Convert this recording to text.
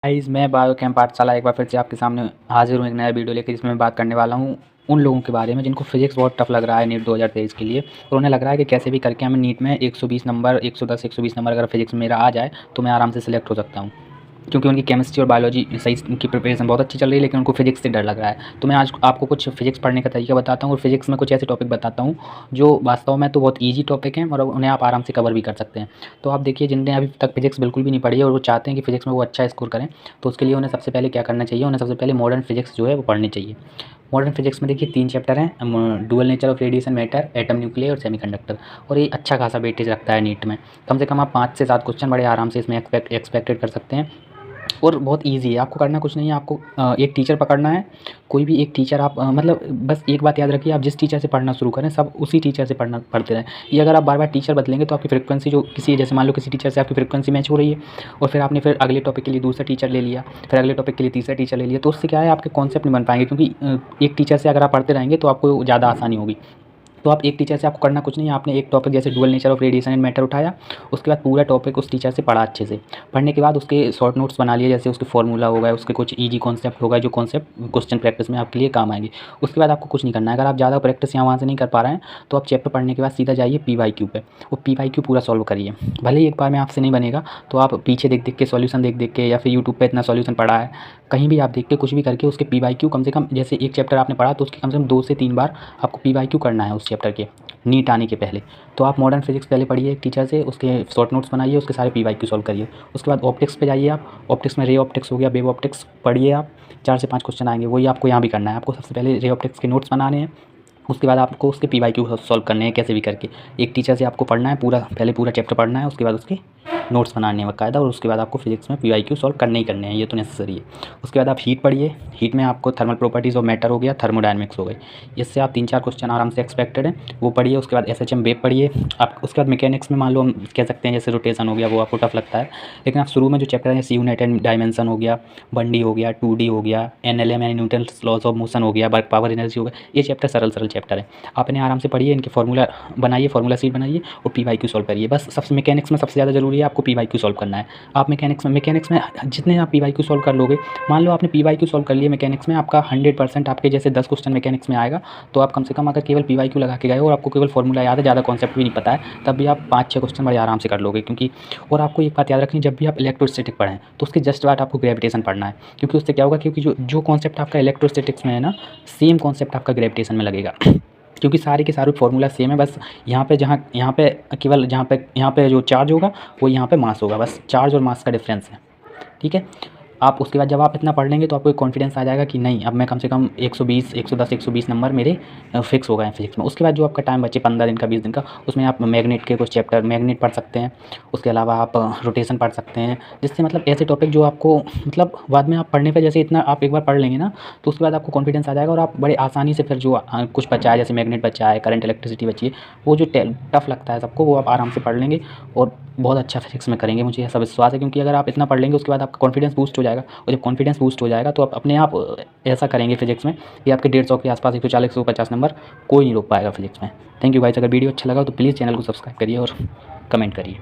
Guys मैं biochem पाठशाला एक बार फिर से आपके सामने हाजिर हूँ एक नया वीडियो लेकर, जिसमें मैं बात करने वाला हूँ उन लोगों के बारे में जिनको फिजिक्स बहुत टफ लग रहा है नीट 2023 के लिए। और उन्हें लग रहा है कि कैसे भी करके हमें नीट में 120 नंबर 110 120 नंबर अगर फिजिक्स में मेरा आ जाए तो मैं आराम से सिलेक्ट हो सकता हूँ, क्योंकि उनकी केमिस्ट्री और बायोलॉजी सही, उनकी प्रिपरेशन बहुत अच्छी चल रही है, लेकिन उनको फिजिक्स से डर लग रहा है। तो मैं आज आपको कुछ फिजिक्स पढ़ने का तरीका बताता हूँ और फिजिक्स में कुछ ऐसे टॉपिक बताता हूँ जो वास्तव में तो बहुत ईजी टॉपिक हैं और उन्हें आप आराम से कवर भी कर सकते हैं। तो आप देखिए, जिनने अभी तक फिजिक्स बिल्कुल भी नहीं पढ़ी है और वो चाहते हैं कि फिजिक्स में वो अच्छा स्कोर करें, तो उसके लिए उन्हें सबसे पहले क्या करना चाहिए, उन्हें सबसे पहले मॉडर्न फिजिक्स जो है वो पढ़नी चाहिए। मॉडर्न फिजिक्स में देखिए 3 चैप्टर हैं, dual nature of radiation matter, atom nuclear और सेमीकंडक्टर। और ये अच्छा खासा वेटेज रखता है नीट में। कम से कम आप 5 से 7 क्वेश्चन बड़े आराम से इसमें एक्सपेक्टेड कर सकते हैं। और बहुत ईज़ी है, आपको करना कुछ नहीं है, आपको एक टीचर पकड़ना है। कोई भी एक टीचर आप मतलब बस एक बात याद रखिए, आप जिस टीचर से पढ़ना शुरू करें सब उसी टीचर से पढ़ते रहें। ये अगर आप बार-बार टीचर बदलेंगे तो आपकी फ्रीक्वेंसी जो किसी, जैसे मान लो किसी टीचर से आपकी फ्रीक्वेंसी मैच हो रही है और फिर आपने फिर अगले टॉपिक के लिए दूसरा टीचर ले लिया, फिर अगले टॉपिक के लिए तीसरा टीचर ले लिया, तो उससे क्या है, आपके कॉन्सेप्ट नहीं बन पाएँगे, क्योंकि एक टीचर से अगर आप पढ़ते रहेंगे तो आपको ज़्यादा आसानी होगी। तो आप एक टीचर से, आपको करना कुछ नहीं है, आपने एक टॉपिक जैसे dual nature of radiation and matter उठाया, उसके बाद पूरा टॉपिक उस टीचर से पढ़ा अच्छे से। पढ़ने के बाद उसके शॉर्ट नोट्स बना लिए, जैसे उसके फार्मूला हो गए, उसके कुछ ईजी कॉन्सेप्ट हो गए जो कॉन्सेप्ट क्वेश्चन प्रैक्टिस में आपके लिए काम आएंगे। उसके बाद आपको कुछ नहीं करना है। अगर आप ज़्यादा प्रैक्टिस यहाँ वहाँ से नहीं कर पा रहे हैं तो आप चैप्टर पढ़ने के बाद सीधा जाइए PYQ पे, वो PYQ पूरा सॉल्व करिए। भले ही एक बार में आपसे नहीं बनेगा तो आप पीछे देख देख के सॉल्यूशन देख देख के, या फिर यूट्यूब पे इतना सॉल्यूशन पड़ा है, कहीं भी आप देख के कुछ भी करके उसके PYQ कम से कम, जैसे एक चैप्टर आपने पढ़ा तो उसके कम से कम 2 से 3 बार आपको PYQ करना है उस चैप्टर के, नीट आने के पहले। तो आप मॉडर्न फिजिक्स पहले पढ़िए एक टीचर से, उसके शॉर्ट नोट्स बनाइए, उसके सारे PYQ सॉल्व करिए। उसके बाद ऑप्टिक्स पे जाइए आप, ऑप्टिक्स में रे ऑप्टिक्स हो गया, वेव ऑप्टिक्स पढ़िए आप। 4 से 5 क्वेश्चन आएंगे, वही आपको यहाँ भी करना है। आपको सबसे पहले रे ऑप्टिक्स के नोट्स बनाने हैं, उसके बाद आपको उसके PYQ सॉल्व करने हैं कैसे भी करके। एक टीचर से आपको पढ़ना है पूरा, पहले पूरा चैप्टर पढ़ना है, उसके बाद उसके नोट्स बनाने हैं बाकायदा, और उसके बाद आपको फिजिक्स में PYQ सॉल्व करने ही करने हैं, ये तो नेसेसरी है। उसके बाद आप हीट पढ़िए, हीट में आपको थर्मल प्रॉपर्टीज़ ऑफ मैटर हो गया, थर्मोडायनेमिक्स हो गई, इससे आप 3-4 क्वेश्चन आराम से एक्सपेक्टेड हैं, वो पढ़िए। उसके बाद SHM वेव पढ़िए आप। उसके बाद मैकेनिक्स में मान लो हम कह सकते हैं जैसे रोटेशन हो गया, वो आपको टफ लगता है, लेकिन आप शुरू में जो चैप्टर है जैसे यूनिट एंड डायमेंशन हो गया, 1D हो गया, 2D हो गया, NLM यानी न्यूटन्स लॉज ऑफ मोशन हो गया, वर्क पावर एनर्जी हो गया, ये चैप्टर सरल चैप्टर है। आप इन्हें आराम से पढ़िए, इनके फार्मूला बनाइए, फार्मूला शीट बनाइए और PYQ सॉल्व करिए। बस सबसे मैकेनिक्स में सबसे ज़्यादा ज़रूरी है आपको PYQ सॉल्व करना है। आप मैकेनिक्स में जितने आप PYQ सॉल्व कर लोगे, मान लो आपने PYQ सॉल्व कर लिए मैकेनिक्स में, आपका 100% आपके जैसे 10 क्वेश्चन मैकेनिक्स में आएगा, तो आप कम से कम अगर केवल PYQ लगा के गए और आपको केवल फार्मूला याद है, ज़्यादा कॉन्सेप्ट भी नहीं पता है, तब भी आप 5-6 क्वेश्चन बड़े आराम से कर लोगे। क्योंकि और आपको एक बात याद रखनी, जब भी आप इलेक्ट्रोस्टैटिक पढ़ें तो उसके जस्ट बाद आपको ग्रेविटेशन पढ़ना है, क्योंकि उससे क्या होगा, क्योंकि जो कॉन्सेप्ट आपका इलेक्ट्रोस्टैटिक्स में है ना, सेम कॉन्सेप्ट आपका ग्रेविटेशन में लगेगा। क्योंकि सारे के सारे फार्मूला सेम है, बस यहाँ पे केवल यहाँ पे जो चार्ज होगा वो यहाँ पे मास होगा, बस चार्ज और मास का डिफरेंस है, ठीक है। आप उसके बाद जब आप इतना पढ़ लेंगे तो आपको एक कॉन्फिडेंस आ जाएगा कि नहीं, अब मैं कम से कम 120 110 120 नंबर मेरे फिक्स हो गए हैं फिजिक्स में। उसके बाद जो आपका टाइम बचे 15 दिन का 20 दिन का, उसमें आप मैग्नेट के कुछ चैप्टर मैग्नेट पढ़ सकते हैं। उसके अलावा आप रोटेशन पढ़ सकते हैं, जिससे मतलब ऐसे टॉपिक जो आपको मतलब बाद में आप पढ़ने पर, जैसे इतना आप एक बार पढ़ लेंगे ना तो उसके बाद आपको कॉन्फिडेंस आ जाएगा और आप बड़े आसानी से फिर जो कुछ बचा है, जैसे मैग्नेट बचा है, करंट इलेक्ट्रिसिटी बची है, वो जो टफ लगता है सबको, वो आप आराम से पढ़ लेंगे और बहुत अच्छा फिजिक्स में करेंगे, मुझे ऐसा विश्वास है। क्योंकि अगर आप इतना पढ़ लेंगे उसके बाद आपका कॉन्फिडेंस बूस्ट हो जाएगा, और जब कॉन्फिडेंस बूस्ट हो जाएगा तो आप अपने आप ऐसा करेंगे फिजिक्स में कि आपके 150 के आसपास 140 150 नंबर कोई नहीं रोक पाएगा फिजिक्स में। थैंक यू गाइस, अगर वीडियो अच्छा लगा तो प्लीज़ चैनल को सब्सक्राइब करिए और कमेंट करिए।